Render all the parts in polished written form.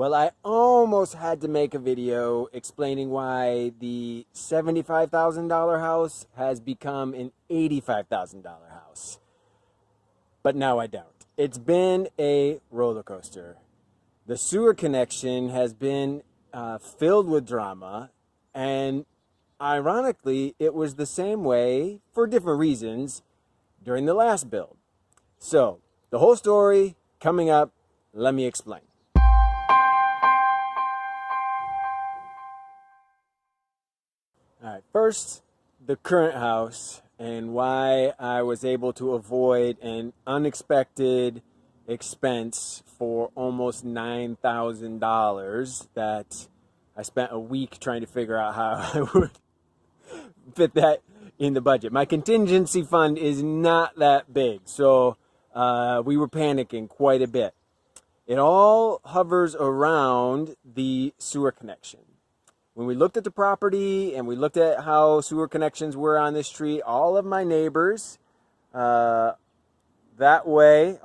Well, I almost had to make a video explaining why the $75,000 house has become an $85,000 house. But now I don't. It's been a roller coaster. The sewer connection has been filled with drama, and ironically, it was the same way for different reasons during the last build. So, the whole story coming up, let me explain. All right, first, the current house and why I was able to avoid an unexpected expense for almost $9,000 that I spent a week trying to figure out how I would fit that in the budget. My contingency fund is not that big, so we were panicking quite a bit. It all hovers around the sewer connection. When we looked at the property and we looked at how sewer connections were on this street, all of my neighbors, that way,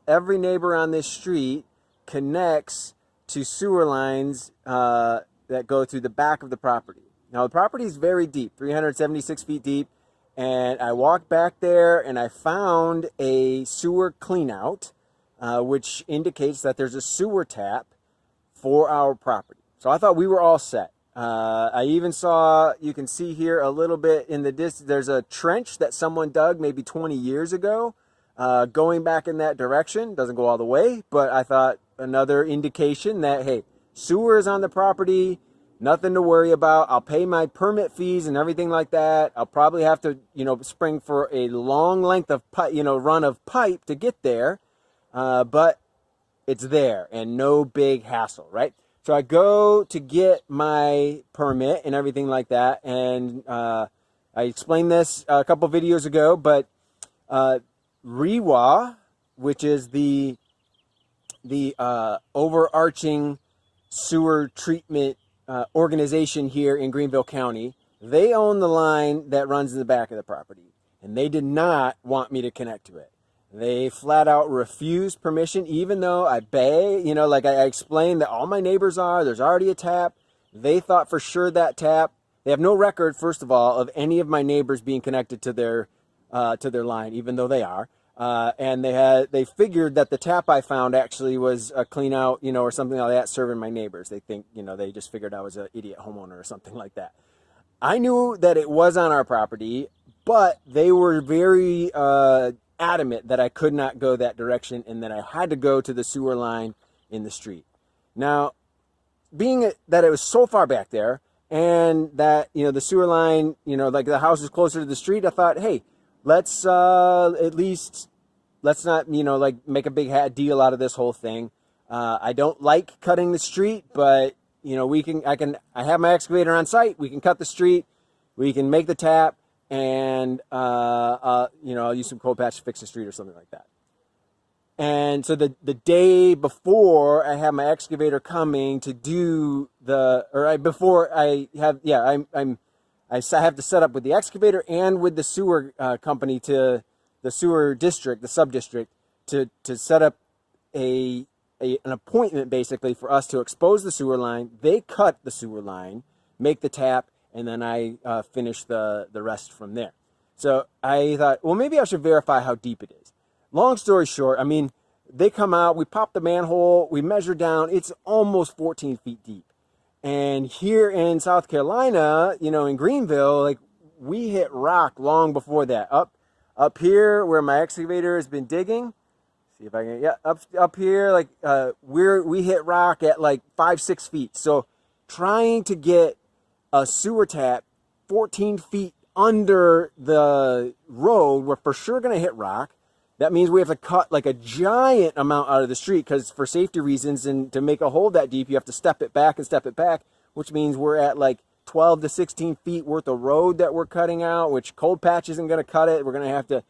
every neighbor on this street connects to sewer lines that go through the back of the property. Now, the property is very deep, 376 feet deep, and I walked back there and I found a sewer cleanout, which indicates that there's a sewer tap for our property. So I thought we were all set. I even saw, you can see here a little bit in the distance, there's a trench that someone dug maybe 20 years ago, going back in that direction. Doesn't go all the way, but I thought another indication that, hey, sewer is on the property, nothing to worry about. I'll pay my permit fees and everything like that. I'll probably have to, spring for a long length of run of pipe to get there, but it's there and no big hassle, right? So I go to get my permit and everything like that, and I explained this a couple videos ago, but REWA, which is the overarching sewer treatment organization here in Greenville County, they own the line that runs in the back of the property, and they did not want me to connect to it. They flat out refused permission, even though I begged, like I explained that all my neighbors there's already a tap. They thought for sure that tap, they have no record, first of all, of any of my neighbors being connected to their line, even though they are. And they figured that the tap I found actually was a clean out, or something like that, serving my neighbors. They think, they just figured I was an idiot homeowner or something like that. I knew that it was on our property, but they were very adamant that I could not go that direction and that I had to go to the sewer line in the street. Now, being that it was so far back there and that, the sewer line, like the house is closer to the street, I thought, hey, let's at least, let's not, make a big deal out of this whole thing. I don't like cutting the street, but, I have my excavator on site. We can cut the street. We can make the tap. And, I'll use some cold patch to fix the street or something like that. And so the day before I have my excavator coming to do I have to set up with the excavator and with the sewer company to the sewer district, the sub-district, to set up an appointment basically for us to expose the sewer line. They cut the sewer line, make the tap, and then I finish the rest from there. So I thought, well, maybe I should verify how deep it is. Long story short, they come out, we pop the manhole, we measure down, it's almost 14 feet deep. And here in South Carolina, in Greenville, we hit rock long before that. Up here where my excavator has been digging, see if I can, up here, we hit rock at 5-6 feet. So trying to get a sewer tap 14 feet under the road, we're for sure going to hit rock. That means we have to cut a giant amount out of the street because for safety reasons, and to make a hole that deep, you have to step it back, which means we're at 12 to 16 feet worth of road that we're cutting out, which cold patch isn't going to cut it. We're going to have to,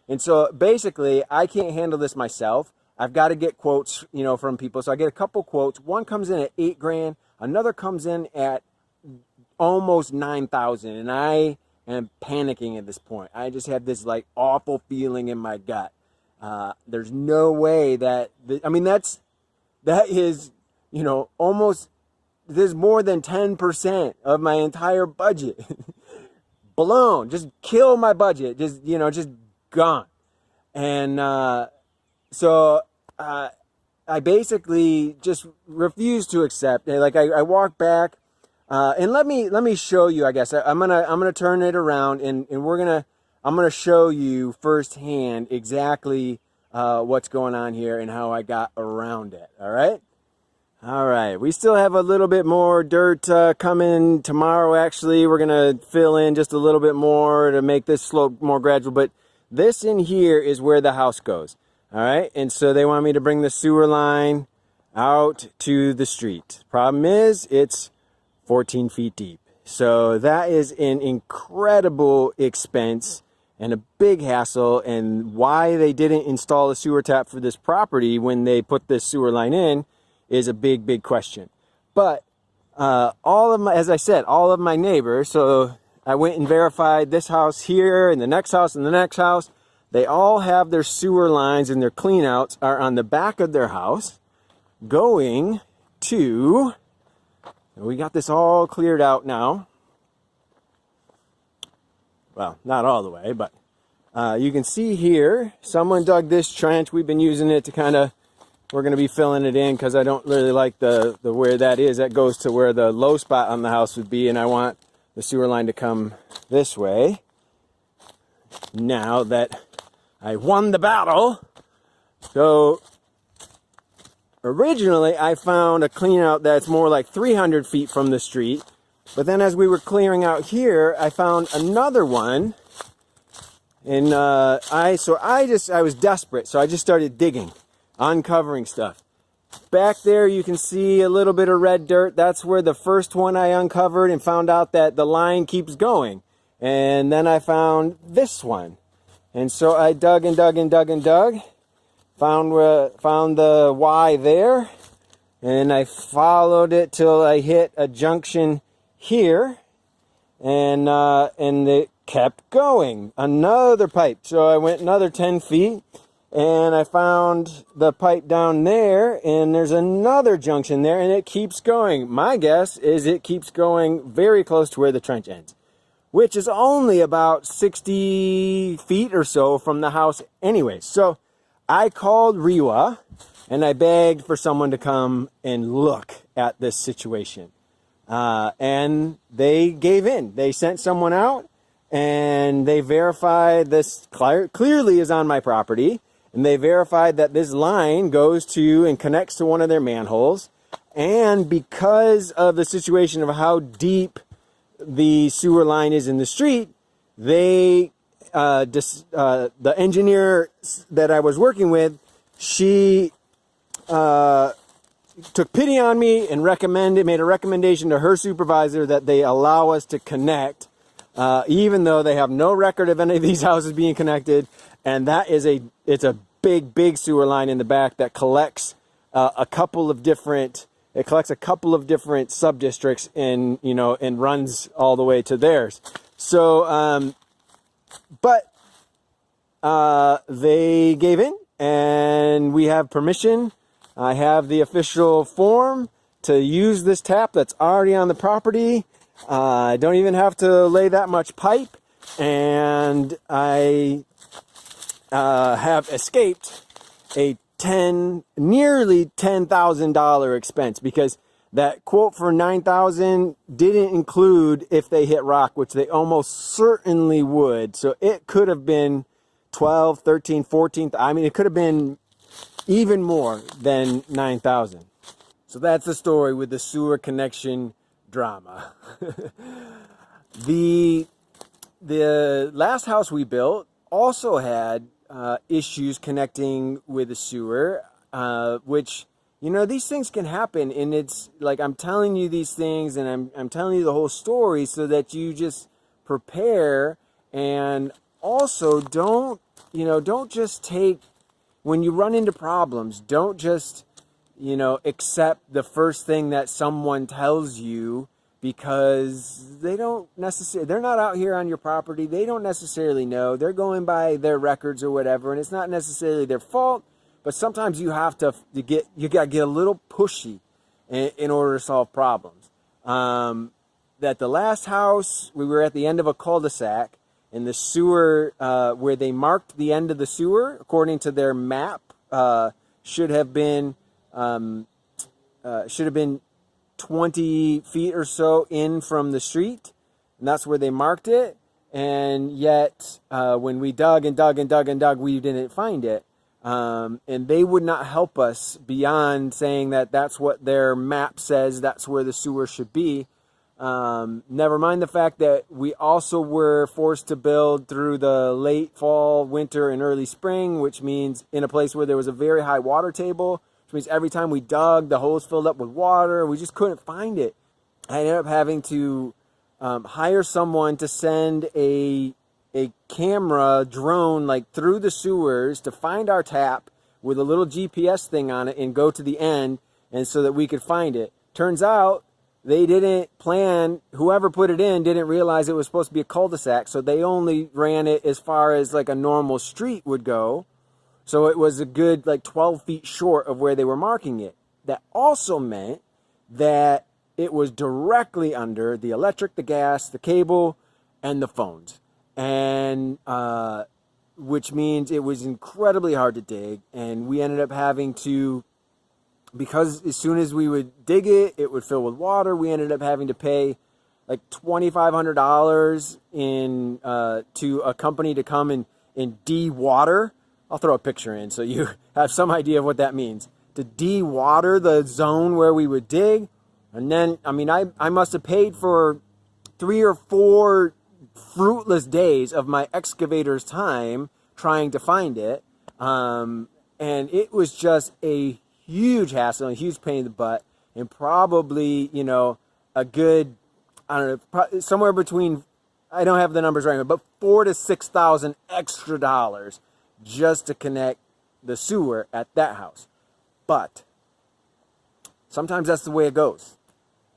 and so basically I can't handle this myself. I've got to get quotes, from people. So I get a couple quotes. One comes in at $8,000. Another comes in at almost $9,000, and I am panicking at this point. I just have this awful feeling in my gut. There's no way that is you know, almost, there's more than 10% of my entire budget blown, just kill my budget, just, you know, just gone. And so I basically just refused to accept. Like I walked back, and let me show you. I guess I'm gonna turn it around, and I'm gonna show you firsthand exactly what's going on here and how I got around it. All right. All right, we still have a little bit more dirt coming tomorrow. Actually, we're gonna fill in just a little bit more to make this slope more gradual, but this in here is where the house goes. All right, and so they want me to bring the sewer line out to the street. Problem is, it's 14 feet deep. So that is an incredible expense and a big hassle, and why they didn't install a sewer tap for this property when they put this sewer line in is a big question. But all of my, as I said, all of my neighbors, so I went and verified this house here and the next house and the next house, they all have their sewer lines, and their cleanouts are on the back of their house going to, we got this all cleared out now. Well, not all the way, but you can see here, someone dug this trench. We've been using it to kind of, we're going to be filling it in because I don't really like the where that is. That goes to where the low spot on the house would be, and I want the sewer line to come this way. Now that I won the battle. So originally I found a clean out that's more like 300 feet from the street. But then as we were clearing out here, I found another one. And I was desperate. So I just started digging, uncovering stuff. Back there you can see a little bit of red dirt. That's where the first one I uncovered, and found out that the line keeps going. And then I found this one. And so I dug and dug and dug and dug, found the Y there, and I followed it till I hit a junction here, and it kept going. Another pipe. So I went another 10 feet, and I found the pipe down there, and there's another junction there, and it keeps going. My guess is it keeps going very close to where the trench ends, which is only about 60 feet or so from the house anyway. So I called REWA, and I begged for someone to come and look at this situation. And they gave in. They sent someone out, and they verified this clearly is on my property. And they verified that this line goes to and connects to one of their manholes. And because of the situation of how deep the sewer line is in the street, they the engineer that I was working with, she took pity on me and made a recommendation to her supervisor that they allow us to connect, even though they have no record of any of these houses being connected. And that is it's a big sewer line in the back that collects a couple of different sub-districts, and, you know, and runs all the way to theirs. So, but they gave in, and we have permission. I have the official form to use this tap that's already on the property. I don't even have to lay that much pipe, and I have escaped a nearly $10,000 expense, because that quote for $9,000 didn't include if they hit rock, which they almost certainly would. So it could have been 12, 13, 14. I mean, it could have been even more than 9,000. So that's the story with the sewer connection drama. The last house we built also had issues connecting with the sewer, which, you know, these things can happen, and it's like I'm telling you these things, and I'm telling you the whole story so that you just prepare. And also don't just take, when you run into problems, don't just, you know, accept the first thing that someone tells you, because they're not out here on your property. They don't necessarily know. They're going by their records or whatever, and it's not necessarily their fault. But sometimes you have to get a little pushy, in order to solve problems. That the last house, we were at the end of a cul-de-sac, and the sewer, where they marked the end of the sewer, according to their map, should have been 20 feet or so in from the street, and that's where they marked it. And yet, when we dug and dug and dug and dug, we didn't find it. And they would not help us beyond saying that that's what their map says, that's where the sewer should be. Never mind the fact that we also were forced to build through the late fall, winter, and early spring, which means in a place where there was a very high water table, which means every time we dug, the holes filled up with water. We just couldn't find it. I ended up having to hire someone to send a camera drone like through the sewers to find our tap with a little GPS thing on it and go to the end, and so that we could find it. Turns out they didn't plan, whoever put it in didn't realize it was supposed to be a cul-de-sac, so they only ran it as far as like a normal street would go. So it was a good like 12 feet short of where they were marking it. That also meant that it was directly under the electric, the gas, the cable, and the phones. And which means it was incredibly hard to dig, and we ended up having to, because as soon as we would dig it, it would fill with water. We ended up having to pay like $2,500 in to a company to come and de-water. I'll throw a picture in so you have some idea of what that means. To de-water the zone where we would dig. And then, I mean, I must have paid for 3 or 4 fruitless days of my excavator's time trying to find it. And it was just a huge hassle, a huge pain in the butt, and probably, you know, a good, I don't know, somewhere between, I don't have the numbers right now, but $4,000 to $6,000 extra dollars just to connect the sewer at that house. But sometimes that's the way it goes.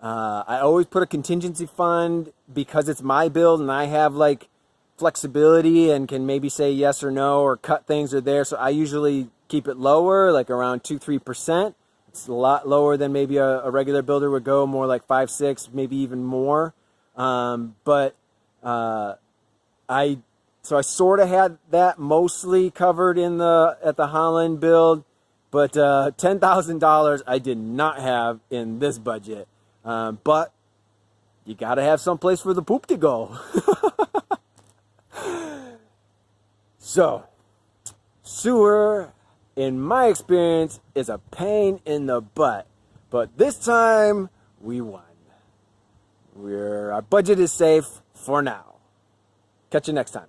I always put a contingency fund because it's my build and I have like flexibility and can maybe say yes or no or cut things or there. So I usually keep it lower, like around 2-3%. It's a lot lower than maybe a regular builder would go, more like 5-6, maybe even more. But I sort of had that mostly covered at the Holland build, but $10,000 I did not have in this budget. But you got to have some place for the poop to go. So, sewer, in my experience, is a pain in the butt. But this time, we won. Our budget is safe for now. Catch you next time.